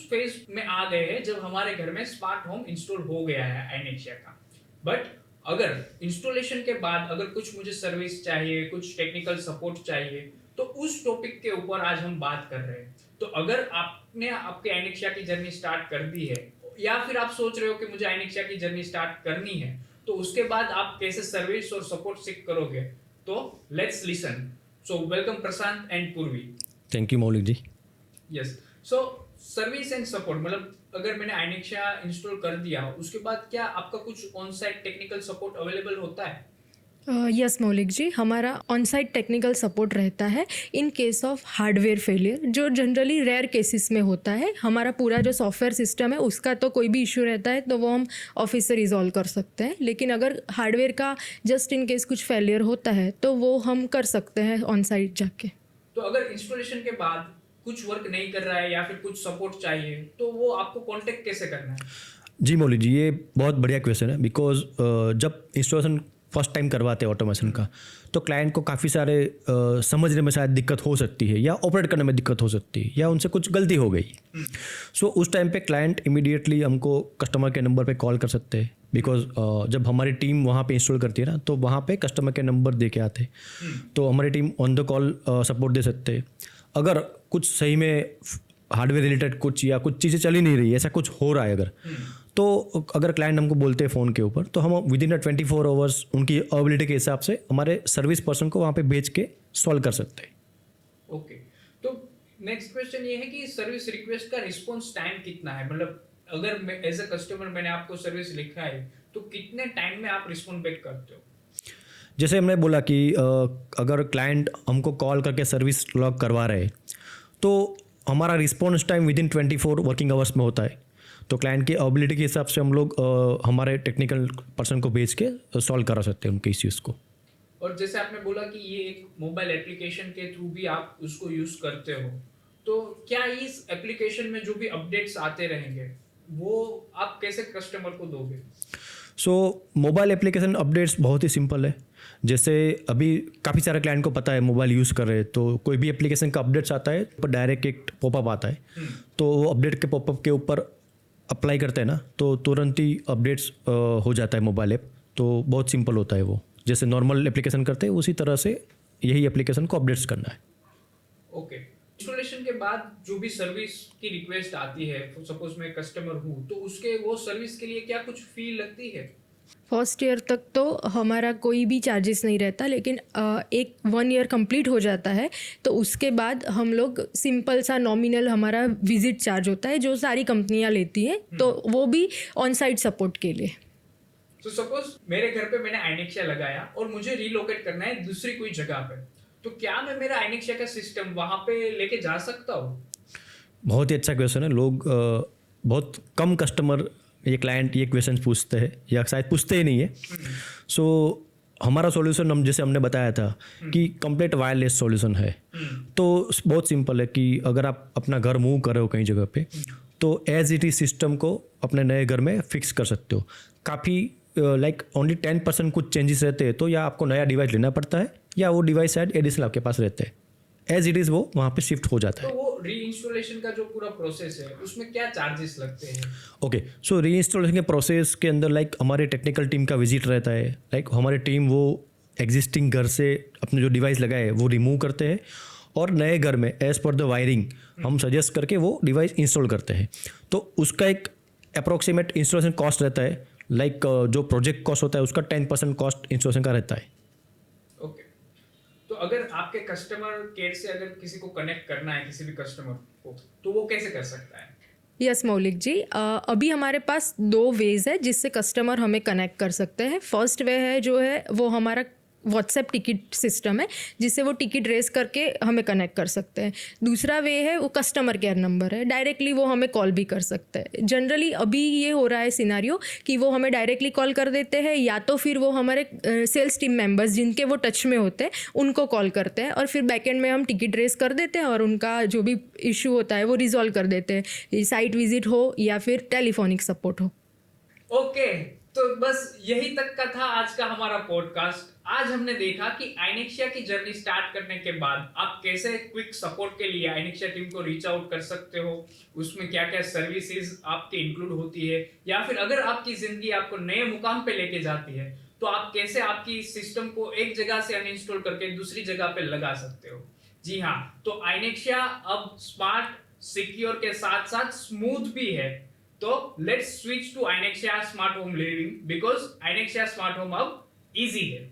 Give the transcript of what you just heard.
Phase में आ गए हैं जब हमारे घर में स्मार्ट होम इंस्टॉल हो गया है आइनेक्सिया का। बट अगर इंस्टॉलेशन के बाद अगर कुछ मुझे सर्विस चाहिए, कुछ टेक्निकल सपोर्ट चाहिए, तो उस टॉपिक के ऊपर आज हम बात कर रहे हैं। तो अगर आपने आपके आइनेक्सिया की जर्नी स्टार्ट कर दी है या फिर आप सोच रहे हो कि मुझे आइनेक्सिया की जर्नी स्टार्ट करनी है, तो उसके बाद आप कैसे सर्विस और सपोर्ट सीख करोगे, तो let's listen. So welcome Prashant and Purvi. Thank you Maulik ji. Yes, so service and support मतलब अगर मैंने आइनेक्सिया इंस्टॉल कर दिया उसके बाद क्या आपका कुछ on site technical support available होता है? यस मौलिक जी, हमारा ऑन साइट टेक्निकल सपोर्ट रहता है in case of hardware failure, जो जनरली रेयर केसेस में होता है। हमारा पूरा जो सॉफ्टवेयर सिस्टम है उसका तो कोई भी इशू रहता है तो वो हम ऑफिस से रिजॉल्व कर सकते हैं, लेकिन अगर हार्डवेयर का जस्ट इन केस कुछ फेलियर होता है तो वो हम कर सकते हैं ऑन साइट जाके। तो अगर इंस्टॉलेशन के बाद कुछ वर्क नहीं कर रहा है या फिर कुछ सपोर्ट चाहिए तो वो आपको कांटेक्ट कैसे करना है? जी मौलिक जी, ये बहुत बढ़िया क्वेश्चन है। बिकॉज जब इंस्टॉलेशन फर्स्ट टाइम करवाते हैं ऑटोमेशन का, तो क्लाइंट को काफ़ी सारे समझने में शायद दिक्कत हो सकती है या ऑपरेट करने में दिक्कत हो सकती है या उनसे कुछ गलती हो गई। सो उस टाइम पे क्लाइंट इमीडिएटली हमको कस्टमर के नंबर पे कॉल कर सकते हैं। बिकॉज जब हमारी टीम वहाँ पे इंस्टॉल करती है ना, तो वहाँ पे कस्टमर के नंबर दे के आते हैं, तो हमारी team on the call support दे सकते हैं। अगर कुछ सही में हार्डवेयर रिलेटेड कुछ या कुछ चीज़ें चल ही नहीं रही, ऐसा कुछ हो रहा है अगर, तो अगर क्लाइंट हमको बोलते हैं फ़ोन के ऊपर, तो हम विद इन 24 आवर्स उनकी अवेलेबिलिटी के हिसाब से हमारे सर्विस पर्सन को वहाँ पे भेज के सॉल्व कर सकते हैं। ओके, तो नेक्स्ट क्वेश्चन ये है कि सर्विस रिक्वेस्ट का रिस्पॉन्स टाइम कितना है? मतलब अगर एज अ कस्टमर मैंने आपको सर्विस लिखा है तो कितने टाइम में आप रिस्पॉन्ड बैक करते हो? जैसे हमने बोला कि अगर क्लाइंट हमको कॉल करके सर्विस लॉग करवा रहे हैं तो हमारा response time with in 24 working hours में होता है। तो क्लाइंट की अवेलेबिलिटी के हिसाब से हम लोग हमारे टेक्निकल पर्सन को भेज के सॉल्व करा सकते हैं उनके इश्यूज़ को। और जैसे आपने बोला कि ये एक मोबाइल एप्लीकेशन के थ्रू भी आप उसको यूज़ करते हो, तो क्या इस एप्लीकेशन में जो भी अपडेट्स आते रहेंगे वो आप कैसे कस्टमर को दोगे? सो मोबाइल एप्लीकेशन अपडेट्स बहुत ही सिंपल है। जैसे अभी काफ़ी सारे क्लाइंट को पता है मोबाइल यूज़ कर रहे हैं, तो कोई भी एप्लीकेशन का अपडेट्स आता है तो डायरेक्ट एक पॉपअप आता है, तो वो अपडेट के पॉपअप के ऊपर अप्लाई करते हैं ना, तो तुरंत ही अपडेट्स हो जाता है मोबाइल ऐप। तो बहुत सिंपल होता है वो, जैसे नॉर्मल एप्लीकेशन करते हैं उसी तरह से यही एप्लीकेशन को अपडेट्स करना है। ओके, इंस्टॉलेशन के बाद जो भी सर्विस की रिक्वेस्ट आती है, सपोज मैं कस्टमर हूँ, तो उसके वो सर्विस के लिए क्या कुछ फी लगती है? फर्स्ट ईयर तक तो हमारा कोई भी चार्जेस नहीं रहता, लेकिन एक 1 ईयर कंप्लीट हो जाता है तो उसके बाद हम लोग सिंपल सा नॉमिनल हमारा विजिट चार्ज होता है जो सारी कंपनियां लेती हैं, तो वो भी ऑन साइट सपोर्ट के लिए। तो सपोज मेरे घर पे मैंने आइनेक्सिया लगाया और मुझे रिलोकेट करना है दूसरी कोई जगह पे, तो क्या मैं मेरा आइनेक्सिया का सिस्टम वहाँ पे लेके जा सकता हूँ? बहुत ही अच्छा क्वेश्चन है। लोग बहुत कम कस्टमर ये क्लाइंट ये क्वेश्चन पूछते हैं या शायद पूछते ही नहीं है। सो हमारा सॉल्यूशन हम जैसे हमने बताया था कि कंप्लीट वायरलेस सॉल्यूशन है। तो बहुत सिंपल है कि अगर आप अपना घर मूव कर रहे हो कहीं जगह पे, तो एज इट इज सिस्टम को अपने नए घर में फिक्स कर सकते हो। काफ़ी लाइक ओनली 10% कुछ चेंजेस रहते हैं, तो या आपको नया डिवाइस लेना पड़ता है या वो डिवाइस शायद एडिशनल आपके पास रहते हैं। एज इट इज़ वो वहाँ पे शिफ्ट हो जाता है। तो वो रीइंस्टॉलेशन का जो पूरा प्रोसेस है उसमें क्या चार्जेस लगते हैं? ओके, सो रीइंस्टॉलेशन के प्रोसेस के अंदर लाइक हमारे टेक्निकल टीम का विजिट रहता है। लाइक हमारी टीम वो एग्जिस्टिंग घर से अपने जो डिवाइस लगाए वो रिमूव करते हैं और नए घर में एज पर द वायरिंग हम सजेस्ट करके वो डिवाइस इंस्टॉल करते हैं। तो उसका एक अप्रोक्सीमेट इंस्टॉलेशन कॉस्ट रहता है। लाइक जो प्रोजेक्ट कॉस्ट होता है उसका 10% कॉस्ट इंस्टॉलेशन का रहता है। ओके, तो अगर आपके कस्टमर केयर से अगर किसी को कनेक्ट करना है किसी भी कस्टमर को, तो वो कैसे कर सकता है? यस मौलिक जी, अभी हमारे पास 2 वेज है जिससे कस्टमर हमें कनेक्ट कर सकते हैं। फर्स्ट वे है जो है वो हमारा व्हाट्सएप टिकट सिस्टम है जिससे वो टिकट रेस करके हमें कनेक्ट कर सकते हैं। दूसरा वे है वो कस्टमर केयर नंबर है, डायरेक्टली वो हमें कॉल भी कर सकते हैं। जनरली अभी ये हो रहा है सिनारियो कि वो हमें डायरेक्टली कॉल कर देते हैं या तो फिर वो हमारे सेल्स टीम मेंबर्स जिनके वो टच में होते हैं उनको कॉल करते हैं और फिर बैकएंड में हम टिकट रेस कर देते हैं और उनका जो भी इशू होता है वो रिजॉल्व कर देते हैं, साइट विजिट हो या फिर टेलीफोनिक सपोर्ट हो। ओके, तो बस यही तक का था आज का हमारा पॉडकास्ट। आज हमने देखा कि आइनेक्सिया की जर्नी स्टार्ट करने के बाद आप कैसे क्विक सपोर्ट के लिए आइनेक्सिया टीम को रीच आउट कर सकते हो, उसमें क्या क्या सर्विसेज आपकी इंक्लूड होती है, या फिर अगर आपकी जिंदगी आपको नए मुकाम पे लेके जाती है तो आप कैसे आपकी सिस्टम को एक जगह से अनइंस्टॉल करके दूसरी जगह पे लगा सकते हो। जी हाँ, तो आइनेक्सिया अब स्मार्ट, सिक्योर के साथ साथ स्मूथ भी है। तो let's switch to Ainexia smart home living, because Ainexia smart home अब इजी है।